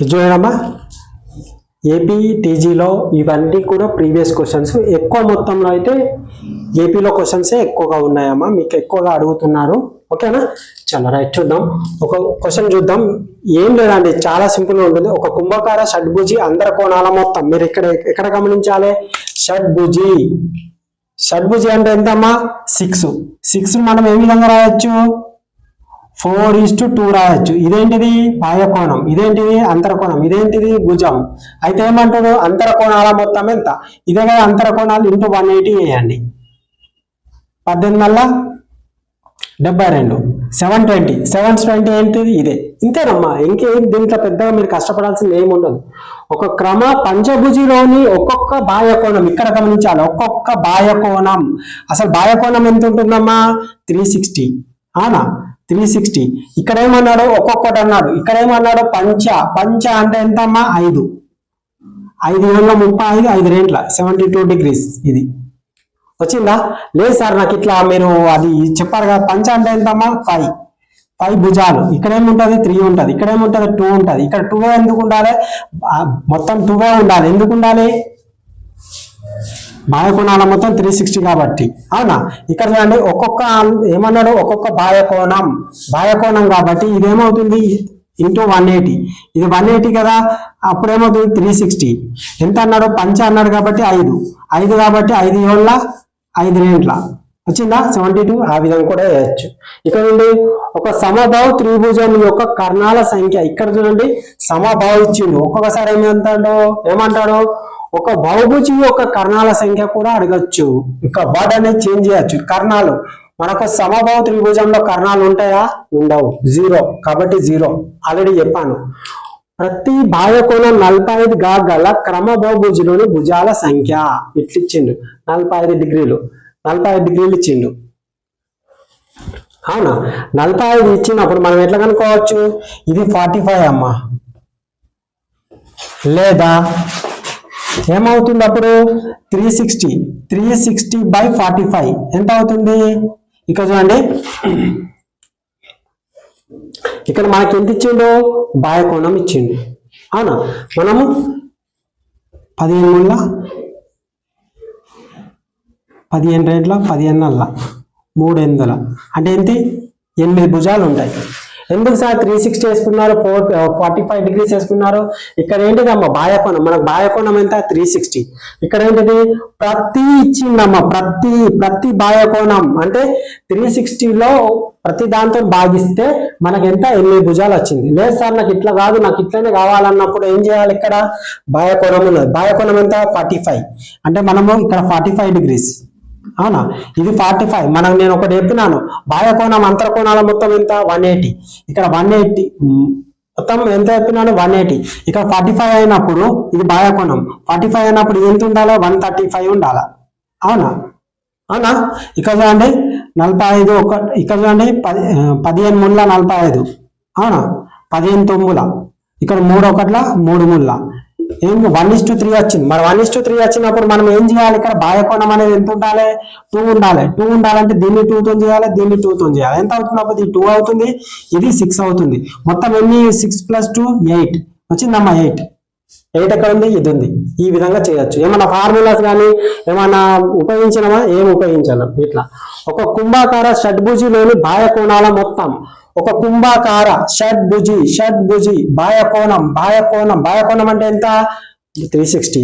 చూడమ్మా, ఏపీ టీజీలో ఇవన్నీ కూడా ప్రీవియస్ క్వశ్చన్స్. ఎక్కువ మొత్తంలో అయితే ఏపీలో క్వశ్చన్సే ఎక్కువగా ఉన్నాయమ్మా, మీకు ఎక్కువగా అడుగుతున్నారు. ఓకేనా? చాలా రైట్. చూద్దాం, ఒక క్వశ్చన్ చూద్దాం. ఏం లేదండి, చాలా సింపుల్గా ఉంటుంది. ఒక కుంభకార షడ్భుజి అందర కోణాల మొత్తం. మీరు ఎక్కడ గమనించాలి? షడ్భుజి. షడ్భుజి అంటే ఎంతమ్మా? 6 మనం ఏ విధంగా రాయొచ్చు? 4:2 రాయొచ్చు. ఇదేంటిది? బాహ్యకోణం. ఇదేంటిది? అంతరకోణం. ఇదేంటిది? భుజం. అయితే ఏమంటాడు? అంతరకోణాల మొత్తం ఎంత? ఇదే కదా అంతరకోణాలు ఇంటూ 180 వేయండి. 18 720 ఏంటిది? ఇదే. ఇంతేనమ్మా, ఇంకేం దీంట్లో పెద్దగా మీరు కష్టపడాల్సింది ఏమి ఉండదు. ఒక క్రమ పంచభుజిలోని ఒక్కొక్క బాహ్యకోణం ఇక్కడ గమనించాలి. ఒక్కొక్క బాహ్యకోణం, అసలు బాహ్యకోణం ఎంత ఉంటుందమ్మా? 360. అవునా? 360. ఇక్కడ ఏమన్నాడు? ఒక్కొక్కటి అన్నాడు. ఇక్కడ ఏమన్నాడు? పంచ అంటే ఎంతమ్మా? 5. 5 ఏళ్ళ 35, 5 రెంట్ల 72 degrees. ఇది వచ్చిందా? లేదు సార్ నాకు ఇట్లా మీరు అది చెప్పారు కదా. పంచ అంటే ఎంతమ్మా? 5 భుజాలు. ఇక్కడ ఏముంటది? 3 ఉంటది. ఇక్కడ ఏముంటది? 2 ఉంటది. ఇక్కడ 2 ఎందుకు ఉండాలి? మొత్తం 2 ఉండాలి. ఎందుకు ఉండాలి? బాహ్యకోణాల మొత్తం 360 కాబట్టి. అవునా? ఇక్కడ చూడండి, ఒక్కొక్క ఏమన్నాడు? ఒక్కొక్క బాహ్యకోణం కాబట్టి ఇదేమవుతుంది? ఇంటూ 180. ఇది 180 కదా, అప్పుడు ఏమవుతుంది? 360. ఎంత అన్నాడు? పంచ అన్నాడు కాబట్టి 5 కాబట్టి 5 ఏళ్ళ 5 రెంట్ల వచ్చిందా? 72. ఆ విధంగా కూడా వేయచ్చు. ఇక్కడ నుండి ఒక సమబాహు త్రిభుజం యొక్క కర్ణాల సంఖ్య. ఇక్కడ చూడండి, సమబాహు ఇచ్చిండు. ఒక్కొక్కసారి ఏమంటాడు? ఒక బహుభుజి యొక్క కర్ణాల సంఖ్య కూడా అడగచ్చు. ఇక వర్డ్ అనేది చేంజ్ చేయొచ్చు. కర్ణాలు మనకు సమబాహు త్రిభుజంలో కర్ణాలు ఉంటాయా? ఉండవు. 0 కాబట్టి 0 ఆల్రెడీ చెప్పాను. ప్రతి బాహ్యకోణం 45 గల క్రమ బహుభుజిలోని భుజాల సంఖ్య ఇట్లిచ్చిండు. 45 డిగ్రీలు ఇచ్చిండు. అవునా? 45 ఇచ్చినప్పుడు మనం ఎట్లా కనుక్కోవచ్చు? ఇది 45 అమ్మా. లేదా ఏమవుతుంది అప్పుడు? 360/45 ఎంత అవుతుంది? ఇక్కడ చూడండి, ఇక్కడ మనకి ఎంత ఇచ్చిండు? బాహ్యకోణం ఇచ్చిండు. అవునా? మనము 15 రెంట్ల 15 300 అంటే ఏంటి? 8 భుజాలు ఉంటాయి. ఎందుకు సార్ 360 వేసుకున్నారు, 45 degrees వేసుకున్నారు? ఇక్కడ ఏంటిదమ్మా? బాహ్యకోణం. మనకు బాహ్యకోణం ఎంత? 360. ఇక్కడ ఏంటిది? ప్రతి ఇచ్చిందమ్మా. ప్రతి బాహ్యకోణం అంటే 360లో ప్రతి దాంతో భాగిస్తే మనకి ఎంత? 8 భుజాలు వచ్చింది. లేదు సార్ నాకు ఇట్లా కాదు, నాకు ఇట్లనే కావాలన్నప్పుడు ఏం చేయాలి? ఇక్కడ బాహ్యకోణం ఉన్నది. బాహ్యకోణం ఎంత? 45. అంటే మనము ఇక్కడ 45 degrees. అవునా? ఇది 45. నేను ఒకటి చెప్పినాను, బాహ్యకోణం అంతరకోణాల మొత్తం ఎంత? 180. ఇక్కడ 180 మొత్తం ఎంత చెప్పినాను? 180. ఇక్కడ 45 అయినప్పుడు ఇది బాహ్యకోణం. 45 అయినప్పుడు ఎంత ఉండాలి? 135 ఉండాలి. అవునా? ఇక్కడ చూడండి 45 ఇక్కడ చూడండి 15 ముళ్ళ 45. అవునా? 15 తొమ్మిల. ఇక్కడ 3 ఒకట్ల 3 ముళ్ళ. 1:3 వచ్చింది. మరి 1:3 వచ్చినప్పుడు మనం ఏం చేయాలి? ఇక్కడ బాహ్యకోణం అనేది ఎంత ఉండాలి? 2 ఉండాలి. 2 ఉండాలంటే దీన్ని 2 తో చేయాలి, దీన్ని 2 తో చేయాలి. ఎంత అవుతుంది? అప్పుడు ఇది 2 అవుతుంది, ఇది 6 అవుతుంది. మొత్తం ఎన్ని? 6 + 2 8 వచ్చిందమ్మా. 8 ఎక్కడ ఉంది? ఇది ఉంది. ఈ విధంగా చేయొచ్చు. ఏమన్నా ఫార్ములాస్ కానీ ఏమన్నా ఉపయోగించినమా? ఏం ఉపయోగించాలి? ఇట్లా ఒక కుంభాకార షడ్భుజిలోని బాహ్యకోణాల మొత్తం. ఒక కుంభాకార షడ్భుజి బాహ్యకోణం అంటే ఎంత? 360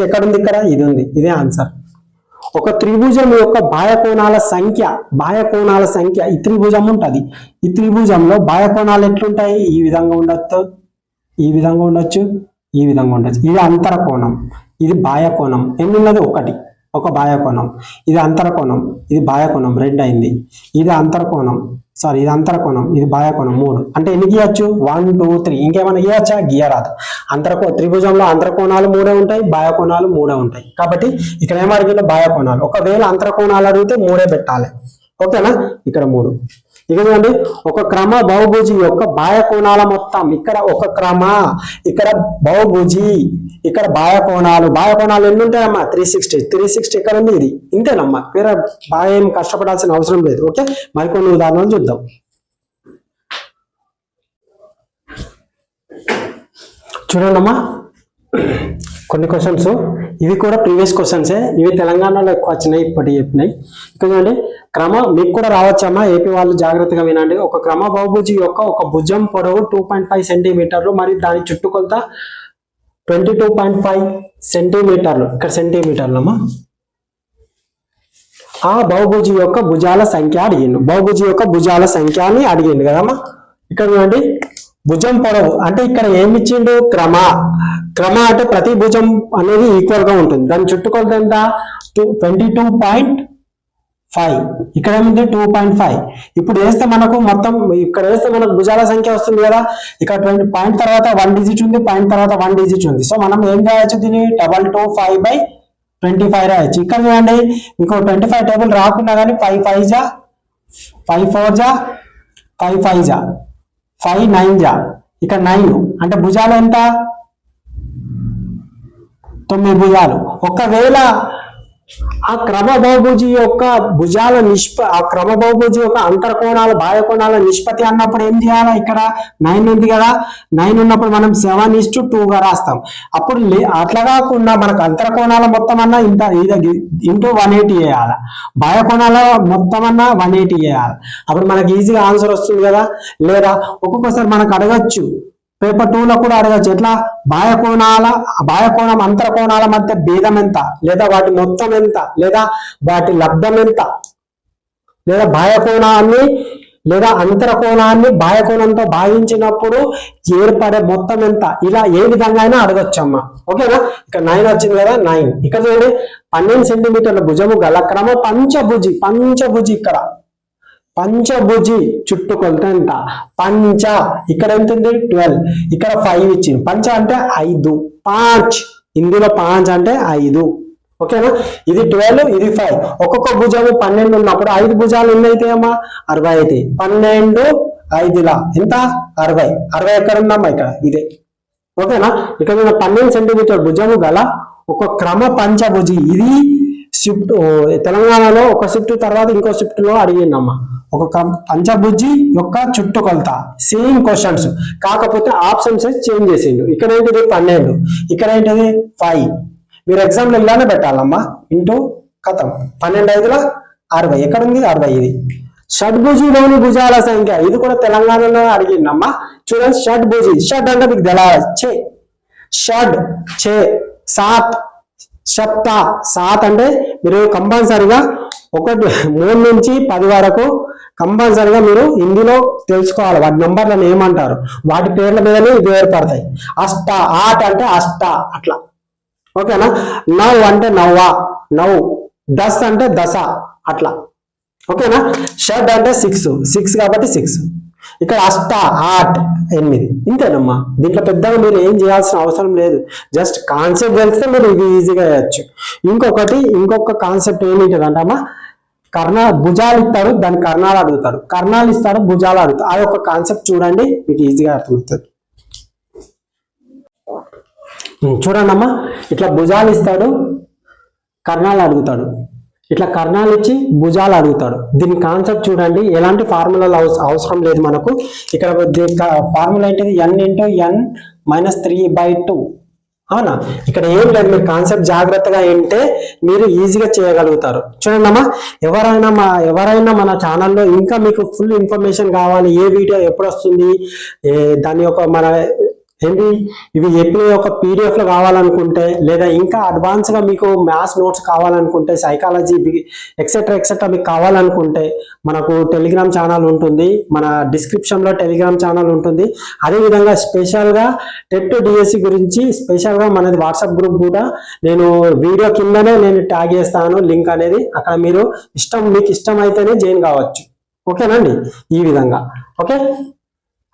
ఎక్కడ ఉంది? ఇక్కడ ఇది ఉంది. ఇదే ఆన్సర్. ఒక త్రిభుజం యొక్క బాహ్యకోణాల సంఖ్య ఈ త్రిభుజం ఉంటది. ఈ త్రిభుజంలో బాహ్యకోణాలు ఎట్లుంటాయి? ఈ విధంగా ఉండొచ్చు, ఈ విధంగా ఉండొచ్చు. ఇది అంతరకోణం, ఇది బాహ్యకోణం. ఎన్ని ఉన్నది? ఒక బాహ్యకోణం. ఇది అంతరకోణం, ఇది బాహ్యకోణం 2 అయింది. ఇది అంతరకోణం, ఇది అంతరకోణం, ఇది బాహ్యకోణం 3. అంటే ఎన్ని గీయచ్చు? 1 2 3. ఇంకేమైనా గీయచ్చా? గీయరాదు. త్రిభుజంలో అంతరకోణాలు 3 ఉంటాయి, బాహ్యకోణాలు 3 ఉంటాయి. కాబట్టి ఇక్కడ ఏం అడిగినా? బాహ్యకోణాలు. ఒకవేళ అంతరకోణాలు అడిగితే 3 పెట్టాలి. ఓకేనా? ఇక్కడ 3. ఇక చూడండి, ఒక క్రమ బహుభుజి యొక్క బాహ్యకోణాల మొత్తం. ఇక్కడ ఒక క్రమ, ఇక్కడ బహుభుజి, ఇక్కడ బాహ్యకోణాలు ఎన్ని ఉంటాయమ్మా? 360 ఇక్కడ ఉంది. ఇది ఇంతేనమ్మా, వేరే బాగా ఏం కష్టపడాల్సిన అవసరం లేదు. ఓకే, మరికొన్ని ఉదాహరణలు చూద్దాం. చూడండమ్మా, కొన్ని క్వశ్చన్స్ ఇవి కూడా ప్రీవియస్ క్వశ్చన్సే, ఇవి తెలంగాణలో ఎక్కువ వచ్చినాయి, ఇప్పటి చెప్పినాయి. చూడండి, మీకు కూడా రావచ్చమ్మా, ఏపీ వాళ్ళు జాగ్రత్తగా వినండి. ఒక క్రమ బహుభుజి యొక్క ఒక భుజం పొడవు 2.5 సెంటీమీటర్లు మరియు దాని చుట్టుకొలత 22.5 సెంటీమీటర్లు. ఇక్కడ సెంటీమీటర్లమ్మా. ఆ బహుభుజి యొక్క భుజాల సంఖ్య అడిగిండు. బహుభుజి యొక్క భుజాల సంఖ్య అని అడిగిండు కదమ్మా. ఇక్కడ చూడండి, భుజం పొడవు అంటే ఇక్కడ ఏమి ఇచ్చిండు, క్రమ అంటే ప్రతి భుజం అనేది ఈక్వల్ గా ఉంటుంది. దాని చుట్టుకొలత ఎంత, 22.5. ఇక్కడ ఏముంది 2.5. ఇప్పుడు వేస్తే మనకు మొత్తం ఇక్కడ వేస్తే మనకు భుజాల సంఖ్య వస్తుంది కదా. ఇక్కడ 20 పాయింట్ తర్వాత 1 డిజిట్ ఉంది, పాయింట్ తర్వాత 1 డిజిట్ ఉంది. సో మనం ఏం రాయొచ్చు, దీన్ని 225/25 రాయొచ్చు. ఇక్కడ చూడండి, ఇంకో 25 టేబుల్ రాకుండా కానీ 5 5 జా 5 4 జా 5 5 జా 5 9 జా, ఇక్కడ 9 అంటే భుజాలు ఎంత, 9 భుజాలు. ఒకవేళ ఆ క్రమ బహుభుజి యొక్క భుజాల ఆ క్రమ బహుభుజి యొక్క అంతర్కోణాలు బాహ్య కోణాల నిష్పత్తి అన్నప్పుడు ఏం చేయాలి, ఇక్కడ 9 ఉంది కదా, 9 ఉన్నప్పుడు మనం 7:2 గా రాస్తాం. అప్పుడు అట్లా కాకుండా మనకు అంతర్కోణాల మొత్తం అన్నా ఇంత ఇంటూ 180 వేయాలి, బాహ్య కోణాల మొత్తం అన్నా 180 వేయాలి. అప్పుడు మనకి ఈజీగా ఆన్సర్ వస్తుంది కదా. లేదా ఒక్కొక్కసారి మనకు అడగచ్చు, పేపర్ 2 లో కూడా అడగచ్చు, ఎట్లా, బాహ్య కోణం అంతర్కోణాల మధ్య భేదం ఎంత, లేదా వాటి మొత్తం ఎంత, లేదా వాటి లబ్ధం ఎంత, లేదా బాహ్య కోణాన్ని లేదా అంతర్కోణాన్ని బాహ్య కోణంతో భాగించినప్పుడు ఏర్పడే మొత్తం ఎంత, ఇలా ఏ విధంగా అయినా అడగచ్చమ్మా. ఓకేనా. ఇక్కడ 9 వచ్చింది కదా, 9. ఇక్కడ చూడండి, 12 సెంటీమీటర్ల భుజము గల క్రమ పంచభుజి. ఇక్కడ పంచభుజి చుట్టుకొలత ఎంత, పంచ ఇక్కడ ఎంత ఉంది 12, ఇక్కడ 5 ఇచ్చింది. పంచ అంటే 5, 5 ఇందులో 5 అంటే 5. ఓకేనా. ఇది 12, ఇది 5. ఒక్కొక్క భుజము 12 ఉన్నప్పుడు 5 భుజాలు ఎన్ని అయితే అమ్మా, 60 అయితే. 12 5లా ఎంత, 60. 60 ఎక్కడ ఉందమ్మా, ఇక్కడ ఇదే. ఓకేనా. ఇక్కడ 12 సెంటీమీటర్ భుజము గల ఒక క్రమ పంచభుజి. ఇది షిఫ్ట్ తెలంగాణలో ఒక షిఫ్ట్ తర్వాత ఇంకో షిఫ్ట్ లో అడిగిందమ్మా. ఒక పంచభుజి యొక్క చుట్టుకొలత, సేమ్ క్వశ్చన్స్, కాకపోతే ఆప్షన్స్ చేంజ్ చేసిండు. ఇక్కడ ఏంటిది 12, ఇక్కడ ఏంటిది 5. మీరు ఎగ్జామ్ లో ఇలానే పెట్టాలమ్మా, ఇంటూ కథం 12 5ల 60. ఎక్కడ ఉంది 60. ఇది షడ్భుజిలోని భుజాల సంఖ్య, ఇది కూడా తెలంగాణలో అడిగిందమ్మా. చూడండి, షడ్భుజి, షడ్ అంటే మీకు తెలవాలి, షడ్ చే 7 సప్త 7 అంటే మీరు కంపల్సరిగా 3 నుంచి 10 వరకు కంపల్సరిగా మీరు హిందీలో తెలుసుకోవాలి. వాటి నంబర్లను ఏమంటారు, వాటి పేర్ల మీదనే ఇది ఏర్పడతాయి. 8 అంటే అష్ట, అట్లా. ఓకేనా. 9 అంటే నవ్వ, 9. 10 అంటే దశ, అట్లా. ఓకేనా. షడ్ అంటే 6 కాబట్టి 6. ఇక్కడ 8 8. ఇంతేనమ్మా. దీంట్లో పెద్దగా మీరు ఏం చేయాల్సిన అవసరం లేదు, జస్ట్ కాన్సెప్ట్ తెలిస్తే మీరు ఇది ఈజీగా చేయొచ్చు. ఇంకొక కాన్సెప్ట్ ఏంటంటే అమ్మా, భుజాలు ఇస్తాడు, దాని కర్ణాలు అడుగుతాడు, కర్ణాలు ఇస్తాడు, భుజాలు అడుగుతాడు. ఆ యొక్క కాన్సెప్ట్ చూడండి, మీకు ఈజీగా అర్థమవుతుంది. చూడండి అమ్మా, ఇట్లా భుజాలు ఇస్తాడు, కర్ణాలు అడుగుతాడు. ఇట్లా కర్ణాలు ఇచ్చి భుజాలు అడుగుతాడు. దీని కాన్సెప్ట్ చూడండి, ఎలాంటి ఫార్ములాలు అవసరం లేదు మనకు. ఇక్కడ ఫార్ములా ఏంటిది, n × n - 3/2. అవునా. ఇక్కడ ఏం లేదు, మీరు కాన్సెప్ట్ జాగ్రత్తగా ఏంటే మీరు ఈజీగా చేయగలుగుతారు. చూడండి అమ్మా, ఎవరైనా మన ఛానల్లో ఇంకా మీకు ఫుల్ ఇన్ఫర్మేషన్ కావాలి, ఏ వీడియో ఎప్పుడు వస్తుంది, దాని యొక్క మన ఏంటి ఇవి ఎప్పుడు ఒక పీడిఎఫ్ లో కావాలనుకుంటే, లేదా ఇంకా అడ్వాన్స్ గా మీకు మ్యాథ్స్ నోట్స్ కావాలనుకుంటే, సైకాలజీ ఎక్సెట్రా మీకు కావాలనుకుంటే మనకు టెలిగ్రామ్ ఛానల్ ఉంటుంది, మన డిస్క్రిప్షన్ లో టెలిగ్రామ్ ఛానల్ ఉంటుంది. అదేవిధంగా స్పెషల్ గా టెట్ డిఎస్సి గురించి స్పెషల్ గా మనది వాట్సాప్ గ్రూప్ కూడా నేను వీడియో కిందనే నేను ట్యాగ్ చేస్తాను లింక్ అనేది. అక్కడ మీరు మీకు ఇష్టం అయితేనే జాయిన్ కావచ్చు. ఓకేనండి. ఈ విధంగా ఓకే.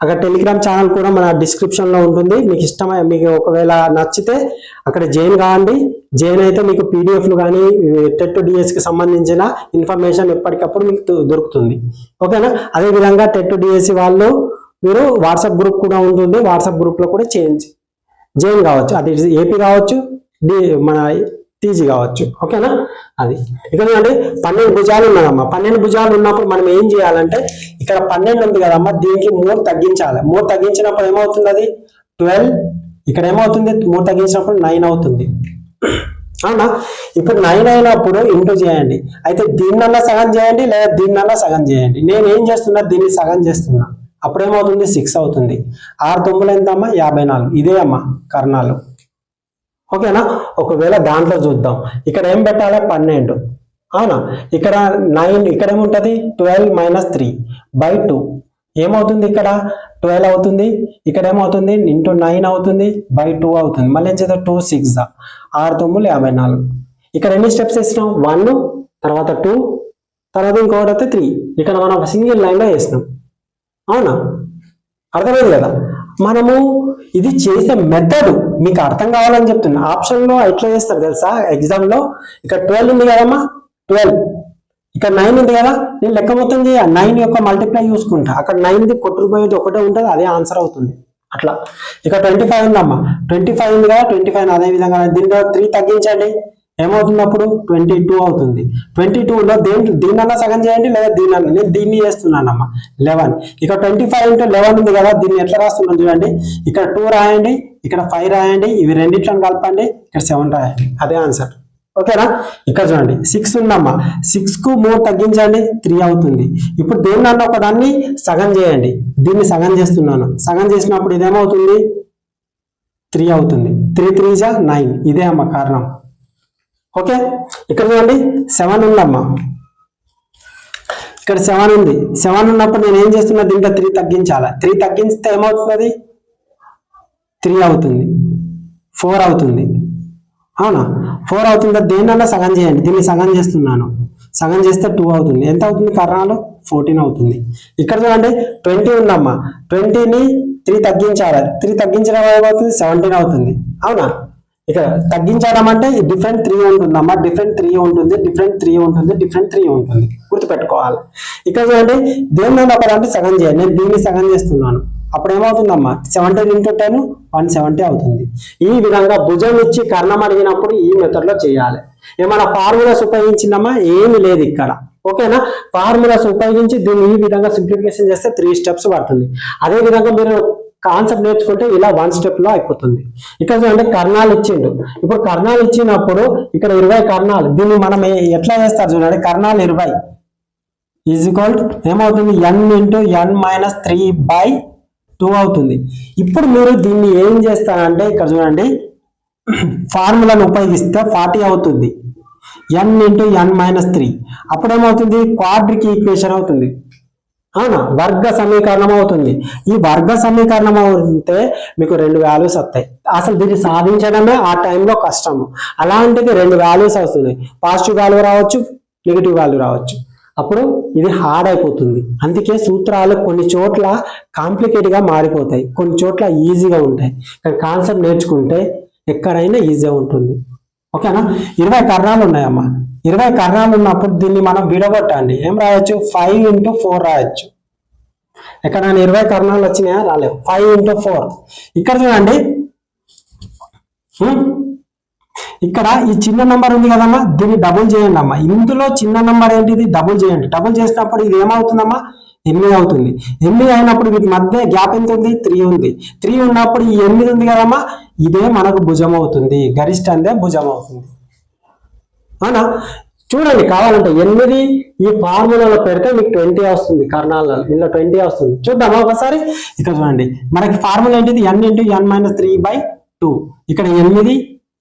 అక్కడ టెలిగ్రామ్ ఛానల్ కూడా మన డిస్క్రిప్షన్ లో ఉంటుంది. మీకు ఒకవేళ నచ్చితే అక్కడ జాయిన్ కావండి. జాయిన్ అయితే మీకు పీడిఎఫ్లు కానీ టెట్ డిఎస్కి సంబంధించిన ఇన్ఫర్మేషన్ ఎప్పటికప్పుడు మీకు దొరుకుతుంది. ఓకేనా. అదేవిధంగా టెట్ డిఎస్సి వాళ్ళు మీరు వాట్సాప్ గ్రూప్ కూడా ఉంటుంది, వాట్సాప్ గ్రూప్ లో కూడా జాయిన్ కావచ్చు. అది ఏపీ కావచ్చు, మన టీజీ కావచ్చు. ఓకేనా. అది ఇక్కడ 12 భుజాలు ఉన్నాయమ్మా. 12 భుజాలు ఉన్నప్పుడు మనం ఏం చేయాలంటే, ఇక్కడ 12 ఉంది కదమ్మా, దీనికి 3 తగ్గించాలి. 3 తగ్గించినప్పుడు ఏమవుతుంది, అది 12 ఇక్కడ ఏమవుతుంది 3 తగ్గించినప్పుడు 9 అవుతుంది అవునా. ఇప్పుడు 9 అయినప్పుడు ఇంటూ చేయండి. అయితే దీన్నన్నా సగం చేయండి లేదా దీన్నన్నా సగం చేయండి. నేను ఏం చేస్తున్నా, దీన్ని సగం చేస్తున్నా. అప్పుడు ఏమవుతుంది 6 అవుతుంది. 6 9 ఎంత అమ్మా 54. ఇదే అమ్మా కర్ణాలు. ఓకేనా. ఒకవేళ దాంట్లో చూద్దాం. ఇక్కడ ఏం పెట్టాలి 12 అవునా. ఇక్కడ 9 ఇక్కడ ఏముంటది 12 - 3 / 2 ఏమవుతుంది, ఇక్కడ 12 అవుతుంది. ఇక్కడ ఏమవుతుంది ఇంటూ 9 అవుతుంది /2 అవుతుంది. మళ్ళీ ఏం చేద్దాం 2 6 6 9 54. ఇక్కడ ఎన్ని స్టెప్స్ వేసినాం 1 తర్వాత 2 తర్వాత ఇంకొకటి అయితే 3. ఇక్కడ మనం సింగిల్ లైన్ లో వేసినాం అవునా. అర్థమైంది కదా. మనము ఇది చేసే మెథడ్ మీకు అర్థం కావాలని చెప్తున్నా. ఆప్షన్ లో ఎట్లా చేస్తారు తెలుసా, ఎగ్జామ్ లో ఇక్కడ 12 ఉంది కదమ్మా 12, ఇక్కడ 9 ఉంది కదా, నేను లెక్క మొత్తం 9 యొక్క మల్టిప్లై చూసుకుంటా. అక్కడ 9ది కొట్టుకుపోయేది ఒకటే ఉంటుంది, అదే ఆన్సర్ అవుతుంది. అట్లా ఇక్కడ 25 ఉందమ్మా 25 ఉంది కదా 25 అదే విధంగా దీంట్లో 3 తగ్గించండి ఏమవుతుంది అప్పుడు 22 అవుతుంది. 22లో దీన్నన్నా సగం చేయండి లేదా దీన్నన్నా. నేను దీన్ని చేస్తున్నానమ్మా 11. ఇక్కడ 25 × 11 ఉంది కదా, దీన్ని ఎట్లా రాస్తున్నాను చూడండి. ఇక్కడ 2 రాయండి, ఇక్కడ 5 రాయండి, ఇవి రెండిట్లను కలపండి, ఇక్కడ 7 రాయండి, అదే ఆన్సర్. ఓకేనా. ఇక్కడ చూడండి 6 ఉందమ్మా 6కు 3 తగ్గించండి 3 అవుతుంది. ఇప్పుడు దేన్నన్నా ఒక దాన్ని సగం చేయండి. దీన్ని సగం చేస్తున్నాను. సగం చేసినప్పుడు ఇదేమవుతుంది 3 అవుతుంది. 3 3 9. ఇదే అమ్మ కారణం. ఓకే. ఇక్కడ చూడండి 7 ఉందమ్మా. ఇక్కడ 7 ఉంది. 7 ఉన్నప్పుడు నేను ఏం చేస్తున్నా, దీంట్లో 3 తగ్గించాలి. 3 తగ్గిస్తే ఏమవుతుంది 3 అవుతుంది. 4 అవుతుంది అవునా. 4 అవుతుందా, దేన్నన్నా సగం చేయండి. దీన్ని సగం చేస్తున్నాను. సగం చేస్తే 2 అవుతుంది. ఎంత అవుతుంది కర్ణాలు 14 అవుతుంది. ఇక్కడ చూడండి 20 ఉందమ్మా 20ని 3 తగ్గించాలి. 3 తగ్గించడం ఏమవుతుంది 17 అవుతుంది అవునా. ఇక్కడ తగ్గించడం అంటే డిఫరెంట్ 3 ఉంటుందమ్మా, డిఫరెంట్ 3 ఉంటుంది, డిఫరెంట్ 3 ఉంటుంది, డిఫరెంట్ 3 ఉంటుంది, గుర్తుపెట్టుకోవాలి. ఇక్కడ చూడండి దేన్నైనా ఒకదాంట్లో సగం చేయండి. నేను దీన్ని సగం చేస్తున్నాను. అప్పుడు ఏమవుతుందమ్మా 17 × 10 170 అవుతుంది. ఈ విధంగా భుజం ఇచ్చి కర్ణం అడిగినప్పుడు ఈ మెథడ్ లో చేయాలి. ఏమైనా ఫార్ములాస్ ఉపయోగించిందమ్మా ఏమి లేదు ఇక్కడ. ఓకేనా. ఫార్ములాస్ ఉపయోగించి దీన్ని ఈ విధంగా సింప్లిఫికేషన్ చేస్తే 3 స్టెప్స్ పడుతుంది. అదే విధంగా మీరు కాన్సెప్ట్ నేర్చుకుంటే ఇలా 1 స్టెప్ లో అయిపోతుంది. ఇక్కడ చూడండి కర్ణాలు ఇచ్చిండు. ఇప్పుడు కర్ణాలు ఇచ్చినప్పుడు ఇక్కడ 20 కర్ణాలు. దీన్ని మనం ఎట్లా చేస్తారు చూడండి. కర్ణాలు 20 ఏమవుతుంది n × n - 3/2 అవుతుంది. ఇప్పుడు మీరు దీన్ని ఏం చేస్తారంటే ఇక్కడ చూడండి ఫార్ములాను ఉపయోగిస్తే 40 అవుతుంది. n × n - 3 అప్పుడు ఏమవుతుంది క్వాడ్రిక్ ఈక్వేషన్ అవుతుంది అవునా. వర్గ సమీకరణం అవుతుంది. ఈ వర్గ సమీకరణం అవుతే మీకు 2 వాల్యూస్ వస్తాయి. అసలు దీన్ని సాధించడమే ఆ టైంలో కష్టము. అలాంటిది 2 వాల్యూస్ వస్తుంది. పాజిటివ్ వాల్యూ రావచ్చు, నెగిటివ్ వాల్యూ రావచ్చు. అప్పుడు ఇది హార్డ్ అయిపోతుంది. అందుకే సూత్రాలు కొన్ని చోట్ల కాంప్లికేట్ గా మారిపోతాయి, కొన్ని చోట్ల ఈజీగా ఉంటాయి. కానీ కాన్సెప్ట్ నేర్చుకుంటే ఎక్కడైనా ఈజీగా ఉంటుంది. ఓకేనా. 20 కర్ణాలు ఉన్నాయమ్మా. 20 కర్ణాలు ఉన్నప్పుడు దీన్ని మనం విడగొట్టండి. ఏం రాయొచ్చు 5 × 4 రాయొచ్చు. ఎక్కడ 20 కర్ణాలు వచ్చినాయా, రాలేవు. 5 × 4. ఇక్కడ చూడండి ఇక్కడ ఈ చిన్న నంబర్ ఉంది కదమ్మా, దీన్ని డబుల్ చేయండి అమ్మా. ఇందులో చిన్న నంబర్ ఏంటిది డబుల్ చేయండి. డబుల్ చేసినప్పుడు ఇది ఏమవుతుందమ్మా 8 అవుతుంది. 8 అయినప్పుడు వీటి మధ్య గ్యాప్ ఎంత ఉంది 3 ఉంది. 3 ఉన్నప్పుడు ఈ 8 ఉంది కదమ్మా, ఇదే మనకు భుజం అవుతుంది. గరిష్టందే భుజం అవుతుంది అవునా. చూడండి కావాలంటే 8 ఈ ఫార్ములాలో పెడితే మీకు 20 వస్తుంది. కర్ణాలలో ఇందులో 20 వస్తుంది. చూద్దామా ఒకసారి. ఇక్కడ చూడండి మనకి ఫార్ములా ఏంటిది n × n - 3/2. ఇక్కడ 8,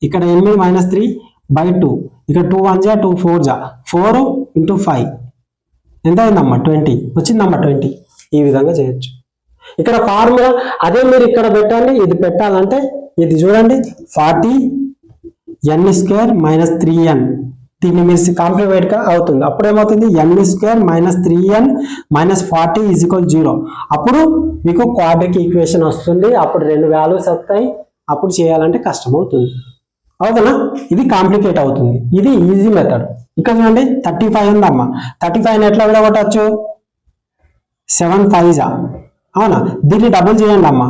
ఇక్కడ 8 - 3/2. ఇక్కడ 2 1 2 4 4 × 5 ఎంత అయిందమ్మా 20 వచ్చిందమ్మా 20. ఈ విధంగా చేయొచ్చు. ఇక్కడ ఫార్ములా అదే మీరు ఇక్కడ పెట్టండి. ఇది పెట్టాలంటే ఇది చూడండి 40 n² - 3n. దీన్ని మీరు కాంప్లికేట్ గా అవుతుంది. అప్పుడు ఏమవుతుంది n² - 3n - 40 = 0. అప్పుడు మీకు క్వాడ్రిక్ ఈక్వేషన్ వస్తుంది. అప్పుడు 2 వాల్యూస్ వస్తాయి. అప్పుడు చేయాలంటే కష్టం అవుతుంది అవునా. ఇది కాంప్లికేట్ అవుతుంది. ఇది ఈజీ మెథడ్. ఇక్కడ చూడండి 35 ఉందమ్మా. 35 ఎట్లా విడగొట్టచ్చు 7 5 అవునా. దీన్ని డబుల్ చేయండి అమ్మా.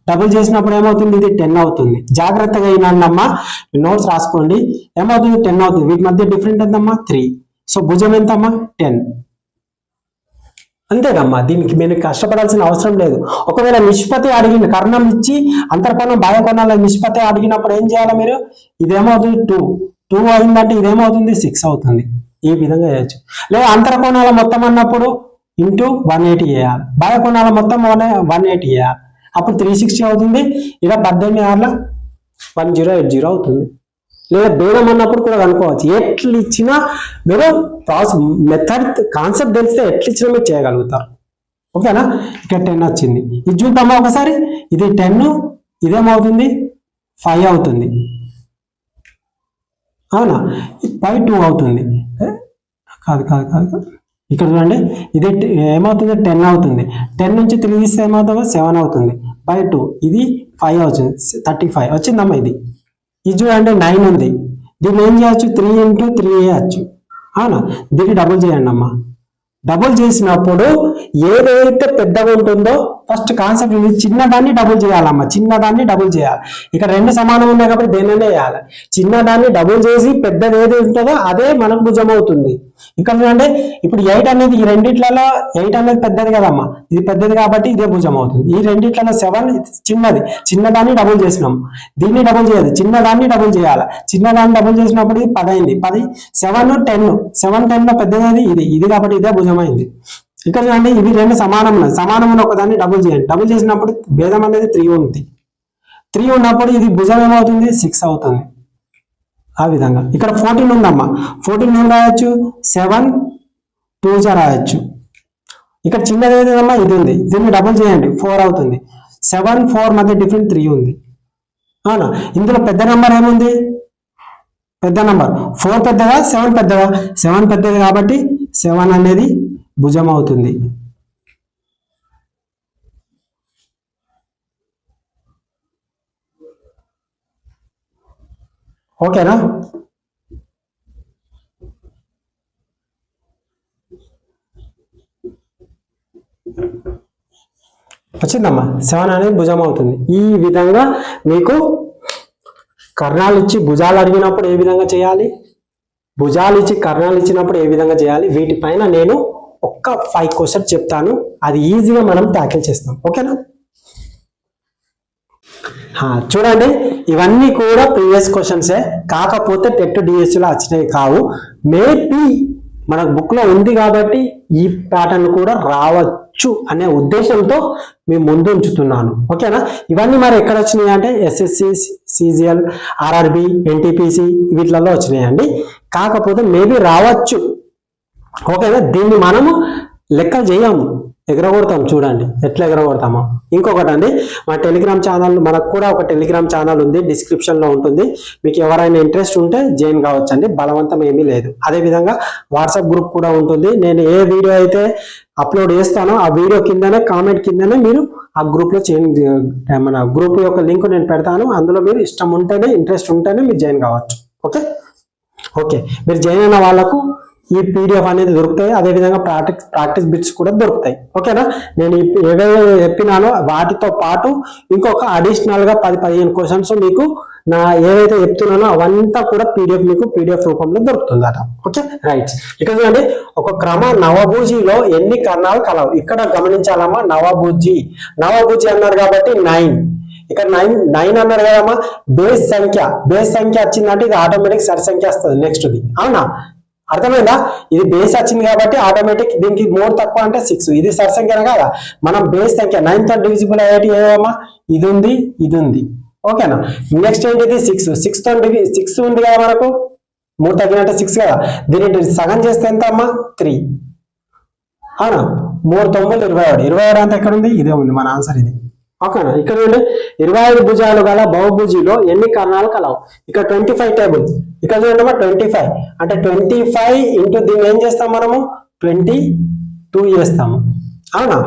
డబుల్ చేసినప్పుడు ఏమవుతుంది ఇది 10 అవుతుంది. జాగ్రత్తగా అయినండి అమ్మా, నోట్స్ రాసుకోండి. ఏమవుతుంది 10 అవుతుంది. వీటి మధ్య డిఫరెంట్ ఎంతమ్మా 3. సో భుజం ఎంతమ్మా 10. అంతేనమ్మా, దీనికి మీరు కష్టపడాల్సిన అవసరం లేదు. ఒకవేళ నిష్పత్తి అడిగిన కర్ణం ఇచ్చి అంతర్కోణం బాహ్య కోణాల నిష్పత్తి అడిగినప్పుడు ఏం చేయాలి మీరు? ఇదేమవుతుంది 2 అయిందంటే ఇదేమవుతుంది 6 అవుతుంది. ఈ విధంగా చేయొచ్చు. లేదా అంతర్కోణాల మొత్తం అన్నప్పుడు ఇంటూ 180 చేయాలి, బాహ్య కోణాల మొత్తం 180 చేయాలి, అప్పుడు 360 అవుతుంది. ఇలా 18 1080 అవుతుంది. లేదా భేదం అన్నప్పుడు కూడా కనుక్కోవచ్చు. ఎట్లు ఇచ్చినా మీరు మెథడ్ కాన్సెప్ట్ తెలిస్తే ఎట్లు ఇచ్చినా మీరు చేయగలుగుతారు. ఓకేనా? ఇక్కడ 10 వచ్చింది. ఇది చూద్దామా ఒకసారి. ఇది 10, ఇదేమవుతుంది 5 అవుతుంది. అవునా? బై 2 అవుతుంది. కాదు ఇక్కడ చూడండి, ఇది ఏమవుతుంది 10 అవుతుంది. 10 నుంచి 3 తీస్తే ఏమవుతుందో 7 అవుతుంది. బై 2 ఇది 5 అవుతుంది, 35 వచ్చిందమ్మా. ఇది చూడండి 9 ఉంది. దీన్ని ఏం చేయొచ్చు? 3 into 3 చేయొచ్చు. అవునా? దీన్ని డబుల్ చేయండి అమ్మా. డబుల్ చేసినప్పుడు ఏదైతే పెద్దగా ఉంటుందో ఫస్ట్ కాన్సెప్ట్ ఇది, చిన్నదాన్ని డబుల్ చేయాలమ్మా. చిన్నదాన్ని డబుల్ చేయాలి. ఇక్కడ 2 సమానం ఉన్నాయి కాబట్టి దేనినే వేయాలి. చిన్నదాన్ని డబుల్ చేసి పెద్దది ఏది ఉంటుందో అదే మనకు భుజం అవుతుంది. ఇక్కడ చూడండి, ఇప్పుడు 8 అనేది ఈ రెండిట్లలో 8 అనేది పెద్దది కదమ్మా, ఇది పెద్దది కాబట్టి ఇదే భుజం అవుతుంది. ఈ రెండిట్లలో 7 చిన్నది, చిన్నదాన్ని డబుల్ చేసినాం. దీన్ని డబుల్ చేయదు, చిన్నదాన్ని డబుల్ చేయాలి. చిన్నదాన్ని డబుల్ చేసినప్పుడు ఇది 10 అయింది. 10 7 10 లో పెద్దది ఇది కాబట్టి ఇదే భుజం అయింది. ఇక్కడ చూడండి, ఇవి 2 సమానం ఒకదాన్ని డబుల్ చేయండి. డబుల్ చేసినప్పుడు భేదం అనేది 3 ఉంది. 3 ఉన్నప్పుడు ఇది భుజం ఏమవుతుంది 6 అవుతుంది. ఆ విధంగా ఇక్కడ 14 ఉందమ్మా. 14 ఏం రాయొచ్చు? 7 2 రాయొచ్చు. ఇక్కడ చిన్నది ఏదమ్మా ఇది ఉంది, దీన్ని డబుల్ చేయండి 4 అవుతుంది. 7 4 మధ్య డిఫరెంట్ 3 ఉంది. అవునా? ఇందులో పెద్ద నెంబర్ ఏముంది? పెద్ద నెంబర్ 4 పెద్దగా 7 పెద్దగా? 7 పెద్దది కాబట్టి 7 అనేది భుజం అవుతుంది. ఓకేనా? వచ్చిందమ్మా, 7 అనేది భుజం అవుతుంది. ఈ విధంగా మీకు కర్ణాలు ఇచ్చి భుజాలు అడిగినప్పుడు ఏ విధంగా చేయాలి, భుజాలు ఇచ్చి కర్ణాలు ఇచ్చినప్పుడు ఏ విధంగా చేయాలి, వీటిపైన నేను ఒక్క 5 క్వశ్చన్స్ చెప్తాను. అది ఈజీగా మనం ట్యాకిల్ చేస్తాం. ఓకేనా? చూడండి, ఇవన్నీ కూడా ప్రీవియస్ క్వశ్చన్సే, కాకపోతే టెట్ డిఎస్సిలో వచ్చినవి కావు. మేబీ మనకు బుక్ లో ఉంది కాబట్టి ఈ ప్యాటర్న్ కూడా రావచ్చు అనే ఉద్దేశంతో మీ ముందు ఉంచుతున్నాను. ఓకేనా? ఇవన్నీ మరి ఎక్కడ వచ్చినాయి అంటే ఎస్ఎస్సి, సిజిఎల్, ఆర్ఆర్బి, ఎన్టీపీసీ వీటిలలో వచ్చినాయండి. కాకపోతే మేబీ రావచ్చు. ఓకేనా? దీన్ని మనము లెక్కలు చేయము, ఎగరగొడతాం. చూడండి ఎట్లా ఎగరగొడతామో. ఇంకొకటి అండి, మా టెలిగ్రామ్ ఛానల్, మనకు కూడా ఒక టెలిగ్రామ్ ఛానల్ ఉంది, డిస్క్రిప్షన్ లో ఉంటుంది. మీకు ఎవరైనా ఇంట్రెస్ట్ ఉంటే జాయిన్ కావచ్చండి, బలవంతం ఏమీ లేదు. అదేవిధంగా వాట్సాప్ గ్రూప్ కూడా ఉంటుంది. నేను ఏ వీడియో అయితే అప్లోడ్ చేస్తానో ఆ వీడియో కిందనే కామెంట్ కిందనే మీరు ఆ గ్రూప్ లో మన గ్రూప్ యొక్క లింక్ నేను పెడతాను. అందులో మీరు ఇష్టం ఉంటేనే, ఇంట్రెస్ట్ ఉంటేనే మీరు జాయిన్ కావచ్చు. ఓకే, మీరు జాయిన్ అయిన వాళ్ళకు ఈ పీడిఎఫ్ అనేది దొరుకుతాయి. అదేవిధంగా ప్రాక్టీస్ బిట్స్ కూడా దొరుకుతాయి. ఓకేనా? నేను ఏవైతే చెప్పినానో వాటితో పాటు ఇంకొక అడిషనల్ గా 10-15 క్వశ్చన్స్ మీకు నా ఏవైతే చెప్తున్నానో అవంతా కూడా మీకు పీడిఎఫ్ రూపంలో దొరుకుతుందట. Okay, right. ఇక్కడ చూడండి, ఒక క్రమ నవభుజిలో ఎన్ని కర్ణాలు కలవు? ఇక్కడ గమనించాలమ్మా, నవభుజి అన్నారు కాబట్టి 9. ఇక్కడ 9 అన్నారు కదమ్మా. బేస్ సంఖ్య వచ్చిందంటే ఇది ఆటోమేటిక్ సరి సంఖ్య వస్తుంది నెక్స్ట్ది. అవునా? అర్థమైందా? ఇది బేస్ వచ్చింది కాబట్టి ఆటోమేటిక్, దీనికి 3 తక్కువ అంటే 6. ఇది సరి సంఖ్య కదా. మనం బేస్ సంఖ్య 9 తో డివిజిబుల్ అయ్యేటి ఏమమ్మా? ఇది ఉంది. ఓకేనా? నెక్స్ట్ ఏంటిది 6 తో 6 ఉంది కదా మనకు, 3 తగ్గినట్టే 6 కదా. దీన్ని సగం చేస్తే ఎంత అమ్మా? 3. అవునా? 3 9 27 అంతా ఎక్కడ ఉంది? ఇదే ఉంది మన ఆన్సర్ ఇది. ఓకేనా? ఇక్కడ 25 భుజాలు గల బహుభుజిలో ఎన్ని కర్ణాలు కలవు? ఇక్కడ 25 టేబుల్. ఇక్కడ చూడండి 25 అంటే 25 ఇంటూ దీన్ని ఏం చేస్తాం మనము? 22 చేస్తాము. అవునా?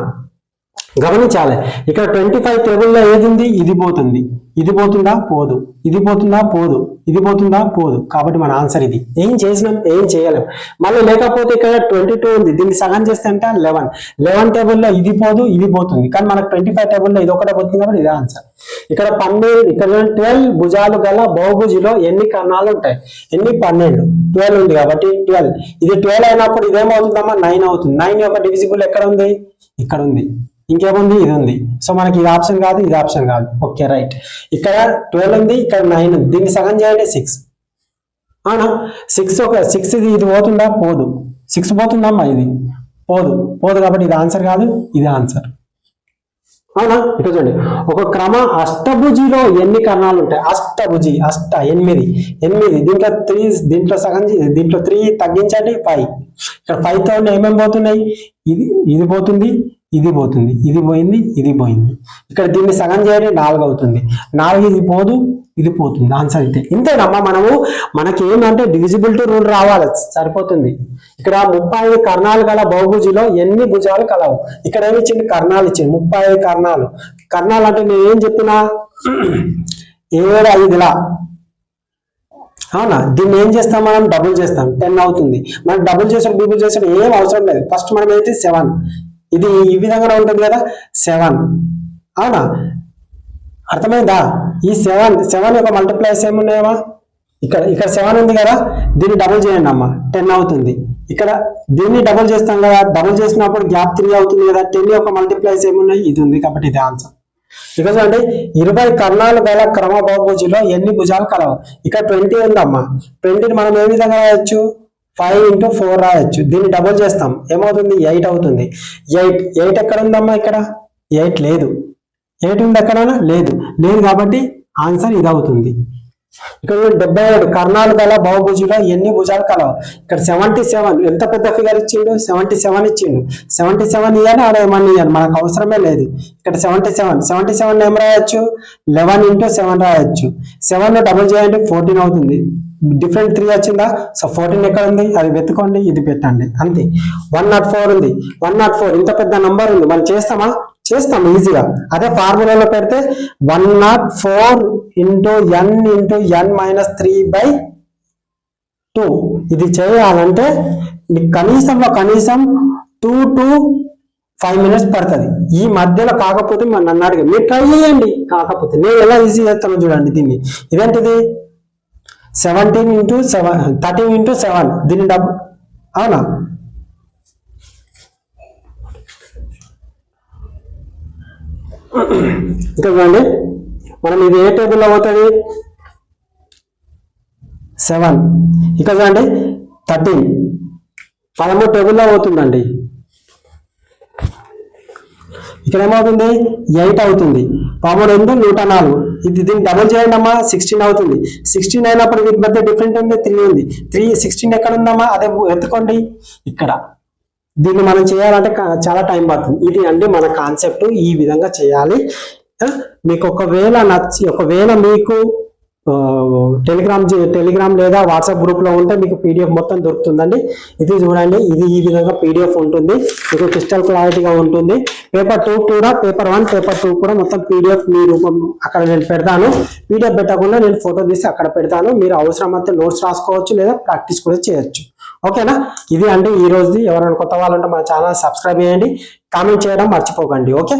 గమనించాలి. ఇక్కడ 25 టేబుల్లో ఏది ఉంది? ఇది పోతుంది. ఇది పోతుందా? పోదు. ఇది పోతుందా? పోదు. ఇది పోతుందా? పోదు. కాబట్టి మన ఆన్సర్ ఇది. ఏం చేసినాం? ఏం చేయలేం. మళ్ళీ లేకపోతే ఇక్కడ 22 ఉంది, దీన్ని సగం చేస్తే అంటే 11 టేబుల్లో ఇది పోదు, ఇది పోతుంది. కానీ మనకు 25 టేబుల్లో ఇది ఒకటే పోతుంది కాబట్టి ఇది ఆన్సర్. ఇక్కడ 12, ఇక్కడ 12 భుజాలు గల బహుభుజిలో ఎన్ని కర్ణాలు ఉంటాయి? ఎన్ని? 12. 12 ఉంది కాబట్టి 12. ఇది 12 అయినప్పుడు ఇదేమవుతుందమ్మా? 9 అవుతుంది. 9 యొక్క డివిజిబుల్ ఎక్కడ ఉంది? ఇక్కడ ఉంది. ఇంకేముంది? ఇది ఉంది. సో మనకి ఇది ఆప్షన్ కాదు, ఇది ఆప్షన్ కాదు. Okay, right. ఇక్కడ 12 ఉంది, ఇక్కడ 9 ఉంది. దీన్ని సగం చేయండి 6. అవునా? 6 ఇది పోతుందా? పోదు. 6 పోతుందమ్మా? ఇది పోదు. పోదు కాబట్టి ఇది ఆన్సర్ కాదు, ఇది ఆన్సర్. అవునా? ఇక్కడ చూడండి, ఒక క్రమ అష్టభుజిలో ఎన్ని కర్ణాలు ఉంటాయి? అష్టభుజి 8. దీంట్లో 3, దీంట్లో సగం, దీంట్లో 3 తగ్గించండి 5. ఇక్కడ 5 తో ఏమేమి పోతున్నాయి? ఇది పోతుంది, ఇది పోతుంది, ఇది పోయింది, ఇది పోయింది. ఇక్కడ దీన్ని సగం చేయండి 4 అవుతుంది. 4 ఇది పోదు, ఇది పోతుంది. ఆన్సర్ అయితే ఇంతేనమ్మా. మనకి ఏంటంటే డివిజిబిలిటీ రూల్ రావాలి, సరిపోతుంది. ఇక్కడ 35 కర్ణాలు గల బహుభుజిలో ఎన్ని భుజాలు కలవు? ఇక్కడ ఏమి ఇచ్చింది? కర్ణాలు ఇచ్చింది. 35 కర్ణాలు. కర్ణాలు అంటే నేను ఏం చెప్పినా 7, 5లా. అవునా? దీన్ని ఏం చేస్తాం? మనం డబుల్ చేస్తాం, 10 అవుతుంది. మనం డబుల్ చేసాం, బీబుల్ చేసాం, ఏం అవసరం లేదు. ఫస్ట్ మనం అయితే 7, ఇది ఈ విధంగానే ఉంటుంది కదా, 7. అవునా? అర్థమైందా? ఈ 7 యొక్క మల్టిప్లైస్ ఏమున్నాయమ్మా? ఇక్కడ 7 ఉంది కదా, దీన్ని డబుల్ చేయండి అమ్మా, 10 అవుతుంది. ఇక్కడ దీన్ని డబుల్ చేస్తాం కదా, డబుల్ చేసినప్పుడు గ్యాప్ 3 అవుతుంది కదా. 10 యొక్క మల్టిప్లైస్ ఏమున్నాయి? ఇది ఉంది కాబట్టి ఇది ఆన్సర్. ఇక్కడ చూడండి, 20 కర్ణాలు గల క్రమ బహుభుజిలో ఎన్ని భుజాలు కలవు? ఇక్కడ 20 ఉందమ్మా. 20ని మనం ఏ విధంగా రాయొచ్చు? 5 into 4 రాయొచ్చు. దీన్ని డబుల్ చేస్తాం, ఏమవుతుంది? 8 అవుతుంది. 8 ఎక్కడ ఉందమ్మా? ఇక్కడ 8 లేదు. 8 ఉంది ఎక్కడైనా? లేదు కాబట్టి ఆన్సర్ ఇది అవుతుంది. ఇక్కడ 77 కర్ణాలు గల బహుభుజిలో ఎన్ని భుజాలు కలవు? ఇక్కడ 77. ఎంత పెద్ద ఫిగర్ ఇచ్చిండు? 77 ఇచ్చిండు. 77 ఇవ్వాలి, ఆడ ఏమన్నా ఇవ్వాలి, మనకు అవసరమే లేదు. ఇక్కడ 77 ఏం రాయొచ్చు? 11 into 7 రాయొచ్చు. 7 డబుల్ చేయండి 14 అవుతుంది. డిఫరెంట్ 3 వచ్చిందా? సో 14 ఎక్కడ ఉంది? అది వెతుకోండి, ఇది పెట్టండి, అంతే. 104 ఉంది. 104 ఇంత పెద్ద నంబర్ ఉంది, మనం చేస్తాం ఈజీగా. అదే ఫార్ములాలో పెడితే 104 into n into n minus 3/2. ఇది చేయాలంటే కనీసం 2 to 5 minutes పడుతుంది. ఈ మధ్యలో కాకపోతే నన్ను అడిగి మీరు ట్రై చేయండి. కాకపోతే నేను ఎలా ఈజీ చేస్తానో చూడండి. దీన్ని ఇదేంటిది? 13 into 7. దీన్ని అవునా? ఇంకా చూడండి, మనం ఇది ఏ టేబుల్లో అవుతుంది? 7. ఇక్కడ చూడండి 13 13 టేబుల్లో అవుతుందండి. ఇక్కడ ఏమవుతుంది? 8 అవుతుంది. 13 104. దీన్ని డబుల్ చేయండి అమ్మా, 16 అవుతుంది. 16 అయినప్పుడు వీటి మధ్య డిఫరెంట్ ఉంది, 3 ఉంది. 16 ఎక్కడ ఉందమ్మా? అదే ఎత్తుకోండి ఇక్కడ. దీన్ని మనం చేయాలంటే చాలా టైం పడుతుంది. ఇది అంటే మన కాన్సెప్ట్, ఈ విధంగా చేయాలి. మీకు ఒకవేళ మీకు టెలిగ్రామ్ లేదా వాట్సాప్ గ్రూప్ లో ఉంటే మీకు పీడిఎఫ్ మొత్తం దొరుకుతుందండి. ఇది చూడండి, ఇది ఈ విధంగా పీడిఎఫ్ ఉంటుంది, మీకు క్రిస్టల్ క్లారిటీగా ఉంటుంది. పేపర్ 2 కూడా, పేపర్ 1 పేపర్ 2 కూడా మొత్తం పీడిఎఫ్ మీ రూపం అక్కడ నేను పెడతాను. పీడిఎఫ్ పెట్టకుండా నేను ఫోటో తీసి అక్కడ పెడతాను. మీరు అవసరమైతే నోట్స్ రాసుకోవచ్చు లేదా ప్రాక్టీస్ కూడా చేయొచ్చు. ఓకేనా? ఇది అంటే ఈ రోజుది. ఎవరైనా కొత్త వాళ్ళంటే మన ఛానల్ సబ్స్క్రైబ్ చేయండి, కామెంట్ చేయడం మర్చిపోకండి. ఓకే.